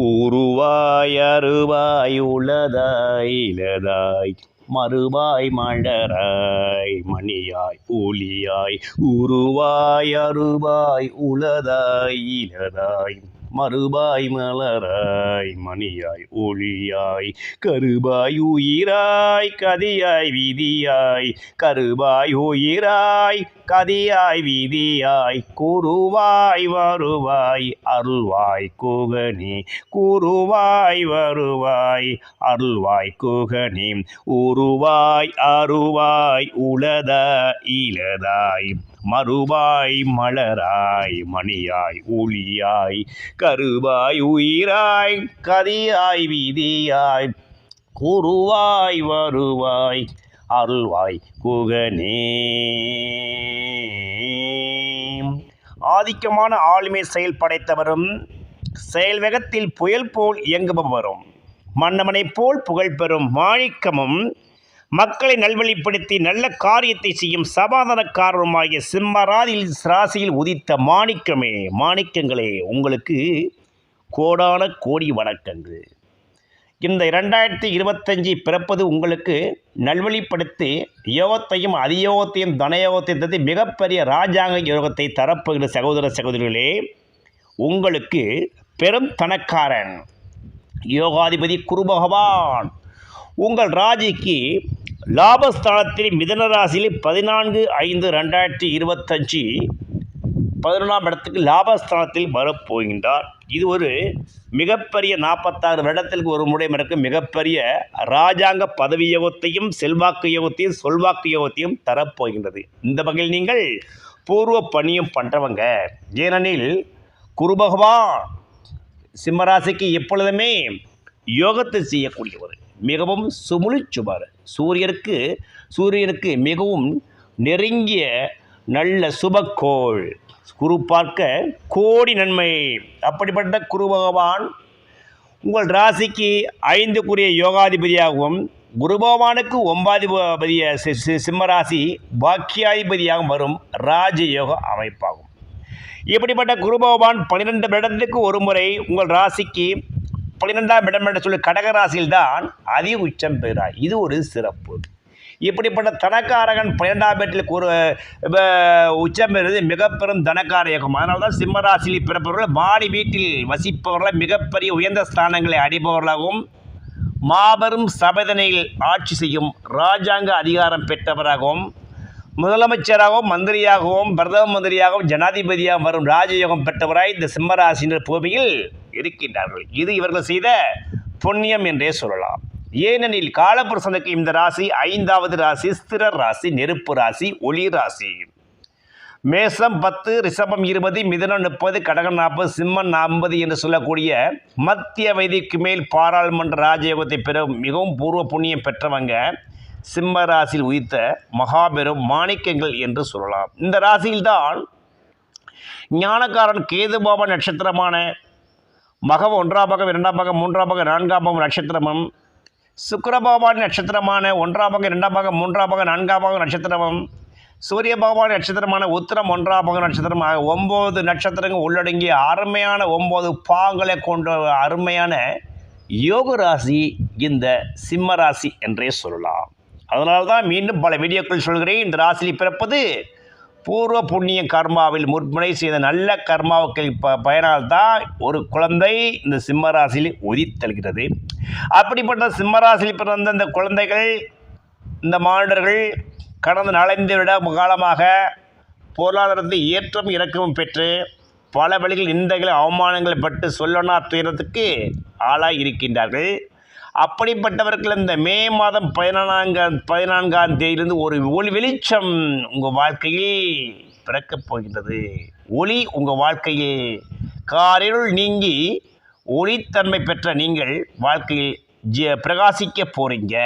உருவாய் அருவாய் உளதாய் இலதாய் மறுவாய் மலராய் மணியாய் ஒளியாய் உருவாய் அருவாய் உளதாய் இலதாய் மறுபாய் மலராய் மணியாய் ஒளியாய் கருபாய் உயிராய் கதியாய் விதியாய் கருபாய் உயிராய் கதியாய் விதியாய் குருவாய் வருவாய் அருள்வாய் குகனி குருவாய் வருவாய் அருள்வாய் குகனி உருவாய் அருவாய் உளத இலதாய் மறுவாய் மலராய் மணியாய் ஒளியாய் கருவாய் உயிராய் கதியாய் விதியாய் குருவாய் வருவாய் அருள்வாய் குகனே. ஆதிக்கமான ஆளுமை செயல் படைத்தவரும் செயல் வேகத்தில் புயல் போல் இயங்குபவரும் மன்னவனைப் போல் புகழ் பெறும் மாணிக்கமும் மக்களை நல்வழிப்படுத்தி நல்ல காரியத்தை செய்யும் சமாதானக்காரருமாகிய சிம்ம ராசியில் உதித்த மாணிக்கமே, மாணிக்கங்களே, உங்களுக்கு கோடான கோடி வணக்கங்கள். இந்த 2025 பிறப்பது உங்களுக்கு நல்வழிப்படுத்தி யோகத்தையும் அதியோகத்தையும் தனயோகத்தையும் தந்து மிகப்பெரிய ராஜாங்க யோகத்தை தரப்போகிற சகோதர சகோதரிகளே, உங்களுக்கு பெரும் தனக்காரன் யோகாதிபதி குரு பகவான் உங்கள் ராஜிக்கு லாபஸ்தானத்தில் மிதுன ராசியில் 14/5/2025 11ஆம் இடத்துக்கு லாபஸ்தானத்தில் வரப்போகின்றார். இது ஒரு மிகப்பெரிய 46 வருடத்திற்கு ஒரு முறை நடக்கும் மிகப்பெரிய ராஜாங்க பதவி யோகத்தையும் செல்வாக்கு யோகத்தையும் சொல்வாக்கு யோகத்தையும் தரப்போகின்றது. இந்த வகையில் நீங்கள் பூர்வ பணியும் பண்ணுறவங்க, ஏனெனில் குரு பகவான் சிம்மராசிக்கு எப்பொழுதுமே யோகத்தை செய்யக்கூடியவர், மிகவும் சுமுழிச்சுபார், சூரியனுக்கு மிகவும் நெருங்கிய நல்ல சுபக்கோள், குரு பார்க்க கோடி நன்மை. அப்படிப்பட்ட குரு பகவான் உங்கள் ராசிக்கு 5க்குரிய யோகாதிபதியாகவும் குரு பகவானுக்கு 9வது சிம்மராசி பாக்கியாதிபதியாகவும் வரும் ராஜயோக அமைப்பாகும். இப்படிப்பட்ட குரு பகவான் 12 வருடத்துக்கு ஒரு முறை உங்கள் ராசிக்கு 12ஆம் இடம் என்று சொல்லி கடகராசியில்தான் அதி உச்சம் பெறார். இது ஒரு சிறப்பு. இப்படிப்பட்ட தனக்காரகன் 12ஆம் வீட்டில் ஒரு உச்சம் பெறுவது மிக பெரும் தனக்கார யோகம். அதனால தான் சிம்மராசியில் பிறப்பவர்கள் மாடி வீட்டில் வசிப்பவர்கள் மிகப்பெரிய உயர்ந்த ஸ்தானங்களை அடைபவர்களாகவும் மாபெரும் சபதனையில் ஆட்சி செய்யும் இராஜாங்க அதிகாரம் பெற்றவராகவும் முதலமைச்சராகவும் மந்திரியாகவும் பிரதம மந்திரியாகவும் ஜனாதிபதியாகவும் வரும் ராஜயோகம் பெற்றவராய் இந்த சிம்மராசினர் பூமியில் இருக்கின்றார்கள். இது இவர்கள் செய்த புண்ணியம் என்றே சொல்லலாம். ஏனெனில் காலபுருஷனுக்கு இந்த ராசி 5வது ராசி, ஸ்திர ராசி, நெருப்பு ராசி, ஒளி ராசி. மேசம் 10, ரிஷபம் 20, மிதுனம் 30, கடகம் 40, சிம்மம் 50 என்று சொல்லக்கூடிய மத்திய வயதிற்கு மேல் பாராளுமன்ற ராஜயோகத்தை பெற மிகவும் பூர்வ புண்ணியம் பெற்றவங்க சிம்ம ராசியில் உதித்த மகாபெரும் மாணிக்கங்கள் என்று சொல்லலாம். இந்த ராசியில்தான் ஞானக்காரன் கேதுபாப நட்சத்திரமான மகம் 1ஆம் பாகம், 2ஆம் பாகம், 3ஆம் பாகம், 4ஆம் பாகம் நட்சத்திரமும், சுக்கிரபாபான் நட்சத்திரமான 1ஆம் பாகம், 2ஆம் பாகம், 3ஆம் பாகம், 4ஆம் பாகம் நட்சத்திரமும், சூரிய பகவான் நட்சத்திரமான உத்திரம் 1ஆம் பாகம் நட்சத்திரமாக 9 நட்சத்திரங்கள் உள்ளடங்கிய அருமையான 9 பாகங்களை கொண்ட அருமையான யோக ராசி இந்த சிம்ம ராசி என்றே சொல்லலாம். அதனால்தான் மீண்டும் பல வீடியோக்கள் சொல்கிறேன், இந்த ராசியில் பிறப்பது பூர்வ புண்ணிய கர்மாவில் முற்பனை செய்த நல்ல கர்மாவுக்கு பயனால்தான் ஒரு குழந்தை இந்த சிம்ம ராசியில் உதித்தல்கிறது. அப்படிப்பட்ட சிம்ம ராசியில் பிறந்த இந்த குழந்தைகள், இந்த மாணவர்கள் கடந்த 4 வருட காலமாக பொருளாதாரத்தில் ஏற்றம் இறக்கமும் பெற்று பல வழிகள் நிந்தைகள் அவமானங்களை பட்டு சொல்லனா துயரத்துக்கு ஆளாக இருக்கின்றார்கள். அப்படிப்பட்டவர்கள் இந்த மே மாதம் 14ஆம் தேதியிலிருந்து ஒரு ஒளி வெளிச்சம் உங்கள் வாழ்க்கையில் பிறக்கப் போகின்றது. ஒளி உங்கள் வாழ்க்கையில் காரிருள் நீங்கி ஒளித்தன்மை பெற்ற நீங்கள் வாழ்க்கையில் பிரகாசிக்க போகிறீங்க.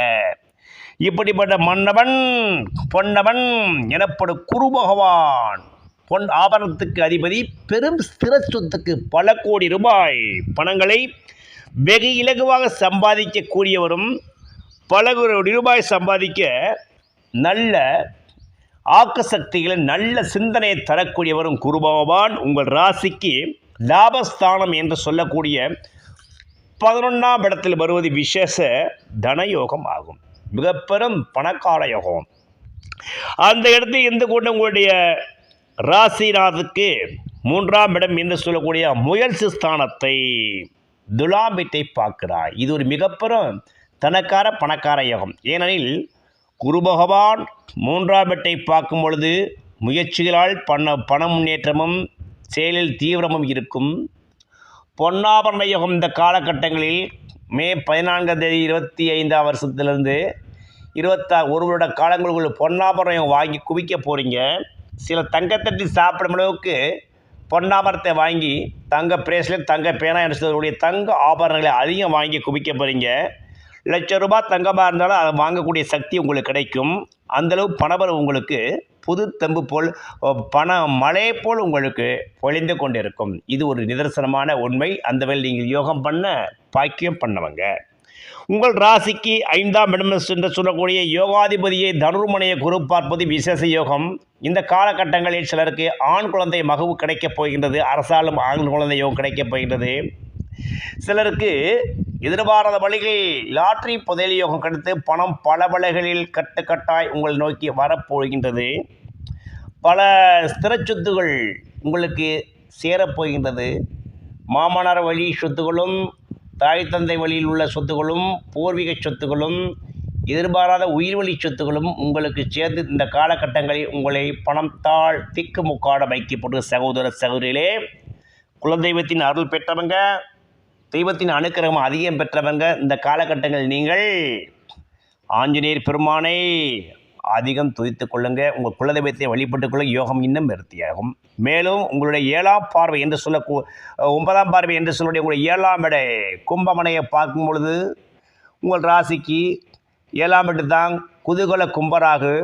இப்படிப்பட்ட மன்னவன் பொன்னவன் எனப்படும் குரு பகவான் பொன் ஆபரணத்துக்கு அதிபதி, பெரும் ஸ்திர சொத்துக்கு பல கோடி ரூபாய் பணங்களை வெகு இலகுவாக சம்பாதிக்கக்கூடியவரும், பல கோடி ரூபாய் சம்பாதிக்க நல்ல ஆக்க சக்திகளை நல்ல சிந்தனையை தரக்கூடியவரும் குரு பகவான் உங்கள் ராசிக்கு லாபஸ்தானம் என்று சொல்லக்கூடிய 11ஆம் இடத்தில் வருவது விசேஷ தனயோகம் ஆகும், மிக பெரும் பணக்கார யோகம். அந்த இடத்தில் இருந்து கொண்டு உங்களுடைய ராசிநாதுக்கு 3ஆம் இடம் என்று சொல்லக்கூடிய முயற்சி ஸ்தானத்தை துலாம் வீட்டை பார்க்கிறார். இது ஒரு மிகப்பெரும் தனக்கார பணக்கார யோகம். ஏனெனில் குரு பகவான் 3ஆம் வீட்டை பார்க்கும் பொழுது முயற்சிகளால் பண முன்னேற்றமும் செயலில் தீவிரமும் இருக்கும். பொன்னாபரண யோகம் இந்த காலகட்டங்களில் மே 14ஆம் தேதி 25ஆம் வருஷத்திலிருந்து 26 ஒரு வருட காலங்களுக்குள் பொன்னாபரண யோகம் வாங்கி குவிக்க போகிறீங்க. சில தங்கத்தட்டி சாப்பிடும் அளவுக்கு பொன்னாபரத்தை வாங்கி தங்க பிரேஸ்லெட், தங்க பேனா என்று சொல்லக்கூடிய தங்க ஆபரணங்களை அதிகம் வாங்கி குவிக்க போகிறீங்க. ₹1,00,000 தங்கமாக இருந்தாலும் அதை வாங்கக்கூடிய சக்தி உங்களுக்கு கிடைக்கும். அந்தளவு பணபலம் உங்களுக்கு புது தெம்பு போல் பண மழை போல் உங்களுக்கு பொழிந்து கொண்டு இருக்கும். இது ஒரு நிதர்சனமான உண்மை. அந்த வேலை நீங்கள் யோகம் பண்ண பாக்கியம் பண்ணவங்க. உங்கள் ராசிக்கு 5ஆம் இடம் என்று சொல்லக்கூடிய யோகாதிபதியை தனுர்மனையை குரு பார்ப்பது விசேஷ யோகம். இந்த காலகட்டங்களில் சிலருக்கு ஆண் குழந்தை மகவு கிடைக்கப் போகின்றது, அரசாலும் ஆண் குழந்தை யோகம் கிடைக்கப் போகின்றது. சிலருக்கு எதிர்பாராத வழிகள் லாட்ரி புதையல் யோகம் கிடைத்து பணம் பல வழிகளில் கட்டுக்கட்டாய் உங்கள் நோக்கி வரப்போகின்றது. பல ஸ்திர சொத்துகள் உங்களுக்கு சேரப்போகின்றது. மாமனார் வழி சொத்துகளும், தாய் தந்தை வழியில் உள்ள சொத்துகளும், பூர்வீக சொத்துகளும், எதிர்பாராத உயிர்வழி சொத்துகளும் உங்களுக்கு சேர்ந்து இந்த காலகட்டங்களில் உங்களை பணத்தால் திக்கு முக்காட வைக்கப்பட்டு சகோதர சகோதரிகளே, குலதெய்வத்தின் அருள் பெற்றவங்க, தெய்வத்தின் அனுக்கிரகம் அதிகம் பெற்றவங்க இந்த காலகட்டங்கள் நீங்கள் ஆஞ்சநேயர் பெருமானை அதிகம் துதித்து கொள்ளுங்கள். உங்கள் குலதெய்வத்தை வழிபட்டுக் கொள்ள யோகம் இன்னும் விருத்தியாகும். மேலும் உங்களுடைய 7ஆம் பார்வை என்று 9ஆம் பார்வை என்று சொல்லக்கூடிய உங்களுடைய 7ஆம் இட கும்பமனையை பார்க்கும் பொழுது உங்கள் ராசிக்கு 7ஆம் இடம் தான் குதூகல கும்பராகு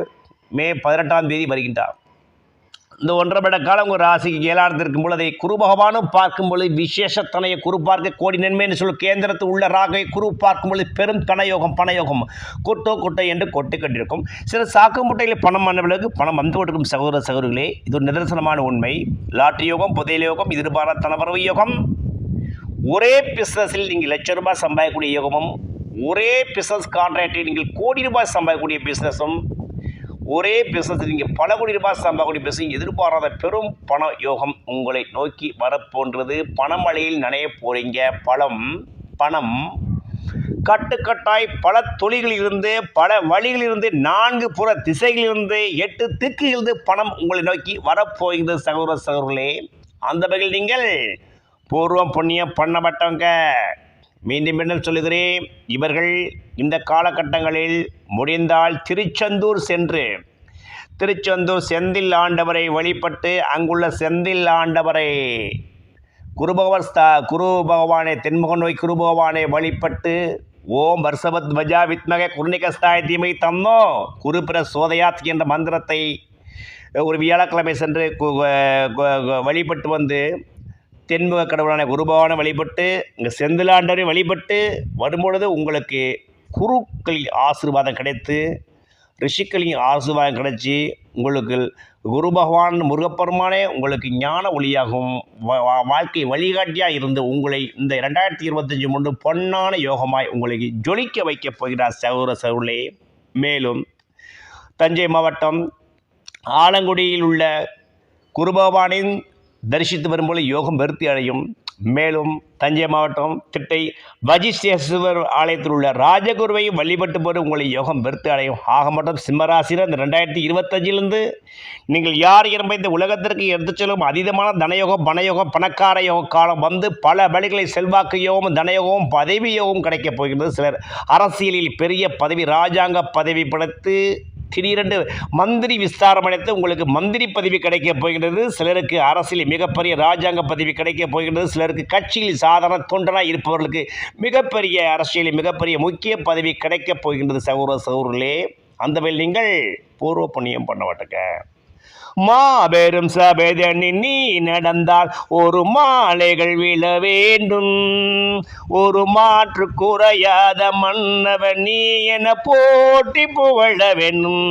மே 18ஆம் தேதி வருகின்றார். இந்த 1.5 வருட காலம் உங்கள் ராசிக்கு 7ஆம் இருக்கும் பொழுது அதை குரு பகவானும் பார்க்கும் பொழுது விசேஷத்தனையை குரு பார்க்க கோடி நன்மை என்று சொல்லும் கேந்திரத்தில் உள்ள ராகை குரு பார்க்கும் பொழுது பெரும் தனயோகம் பணயோகம் கொட்டை என்று கொட்டு கட்டிருக்கும். சில சாக்கு முட்டையில் பணம் மன்னவர்களுக்கு பணம் வந்து கொண்டிருக்கும் சகோதர சகோதரிகளே, இது ஒரு நிதர்சனமான உண்மை. லாட்டரி யோகம், புதையல் யோகம், எதிர்பாராத தனவரவு யோகம், ஒரே பிஸ்னஸில் நீங்கள் ₹1,00,000 சம்பாதிக்கக்கூடிய யோகமும், ஒரே பிஸ்னஸ் கான்ட்ராக்டில் நீங்கள் கோடி ரூபாய் சம்பாதிக்கக்கூடிய பிஸ்னஸும், ஒரே பிஸ்னஸ் நீங்கள் பல கோடி ரூபாய் சம்பாதிக்கக்கூடிய பிஸ்னஸ், எதிர்பாராத பெரும் பண யோகம் உங்களை நோக்கி வரப்போன்றது. பணமழையில் நனைய போகிறீங்க. பணம் கட்டுக்கட்டாய் பல தொழில்களிலிருந்து, பல வழிகளிலிருந்து, 4 புற திசைகளிலிருந்து, 8 திக்குகளிலிருந்து பணம் உங்களை நோக்கி வரப்போகிறது சகோதர சகோதரர்களே. அந்த வகையில் நீங்கள் பூர்வம் புண்ணியம் பண்ணப்பட்டவங்க. மீண்டும் மீண்டும் சொல்லுகிறேன், இவர்கள் இந்த காலகட்டங்களில் முடிந்தால் திருச்செந்தூர் சென்று திருச்செந்தூர் செந்தில் ஆண்டவரை வழிபட்டு அங்குள்ள செந்தில் ஆண்டவரை குரு பகவானை தென்முக நோய் குரு பகவானை வழிபட்டு ஓம் வர்ஷவத் வஜா வித்மக குருணிகஸ்தாய தீமை தன்னோ குரு பிர சோதயாத் என்ற மந்திரத்தை ஒரு வியாழக்கிழமை சென்று வழிபட்டு வந்து தென்முக கடவுளான குருபகவானை வழிபட்டு இங்கே செந்திலாண்டவரை வழிபட்டு வரும்பொழுது உங்களுக்கு குருக்களின் ஆசீர்வாதம் கிடைத்து, ரிஷிக்களின் ஆசீர்வாதம் கிடைச்சி, உங்களுக்கு குரு பகவான் முருகப்பெருமானே உங்களுக்கு ஞான ஒளியாகவும் வாழ்க்கை வழிகாட்டியாக இருந்து உங்களை இந்த 2025 பொன்னான யோகமாய் உங்களுக்கு ஜொலிக்க வைக்கப் போகிறார் சகோதர சகோதரர்களே. மேலும் தஞ்சை மாவட்டம் ஆலங்குடியில் உள்ள குரு பகவானின் தரிசித்து வரும்போது யோகம் விருத்தி அடையும். மேலும் தஞ்சை மாவட்டம் திட்டை வஜிஷ்டேஸ்வர் ஆலயத்தில் உள்ள ராஜகுருவை வழிபட்டு போது உங்களை யோகம் விருத்தி அடையும். ஆக மட்டும் சிம்மராசியில் இந்த 2025 நீங்கள் யார் என்பதை இந்த உலகத்திற்கு எடுத்துச் செல்லும் அதீதமான தனயோகம், பணயோகம், பணக்கார யோக காலம் வந்து பல வழிகளை செல்வாக்கு யோகம், தனயோகம், பதவி யோகம் கிடைக்கப் போகிறது. சிலர் அரசியலில் பெரிய பதவி, ராஜாங்க பதவி படைத்து திடீரென்று மந்திரி விஸ்தாரம் அடைத்து உங்களுக்கு மந்திரி பதவி கிடைக்கப் போகின்றது. சிலருக்கு அரசியலில் மிகப்பெரிய ராஜாங்க பதவி கிடைக்கப் போகின்றது. சிலருக்கு கட்சியில் சாதாரண தொண்டனாக இருப்பவர்களுக்கு மிகப்பெரிய அரசியலில் மிகப்பெரிய முக்கிய பதவி கிடைக்கப் போகின்றது சகோதர சகோதரர்களே. அந்த வேலை நீங்கள் பூர்வ புண்ணியம் பண்ண மாட்டேங்க. மாபெரும் சபைதனில் நீ நடந்தால் ஒரு மாலைகள் விழ வேண்டும். ஒரு மாற்று குறையாத மன்னவன் நீ என போட்டி புகழ வேண்டும்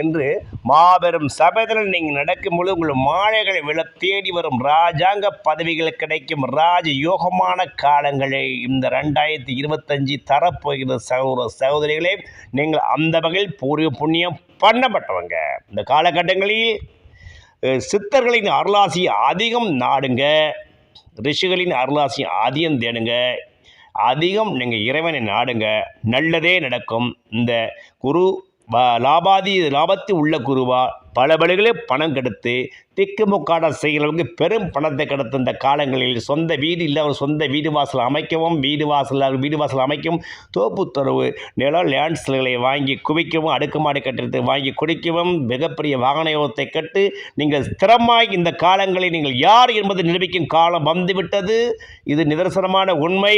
என்று மாபெரும் சபைதனில் நீங்கள் நடக்கும்பொழுது உங்கள் மாலைகளை விழ தேடி வரும் ராஜாங்க பதவிகள் கிடைக்கும் ராஜ யோகமான காலங்களை இந்த 2025 தரப்போகிற சகோதர சகோதரிகளே. நீங்கள் அந்த வகையில் பூர்வ புண்ணியம் பண்ணப்பட்டவங்க. இந்த காலகட்டங்களில் சித்தர்களின் அருளாசியை அதிகம் நாடுங்க, ரிஷிகளின் அருளாசியை அதிகம் தேடுங்க, அதிகம் நீங்கள் இறைவனை நாடுங்க, நல்லதே நடக்கும். இந்த குரு லாபத்தில் உள்ள குருவா பல வழிகளே பணம் கெடுத்து திக்குமுக்காட செய்கிறவங்க பெரும் பணத்தை கெடுத்த இந்த காலங்களில் சொந்த வீடு இல்லாமல் சொந்த வீடு வாசல் அமைக்கவும், வீடு வாசல் அமைக்கவும், தோப்புத்துறவு நிலம் லேண்ட்ஸ்களை வாங்கி குவிக்கவும், அடுக்குமாடி கட்டிடத்தை வாங்கி குடிக்கவும், மிகப்பெரிய வாகன யோகத்தை கட்டு நீங்கள் ஸ்திரமாய் இந்த காலங்களில் நீங்கள் யார் என்பது நிரூபிக்கும் காலம் வந்துவிட்டது. இது நிதர்சனமான உண்மை.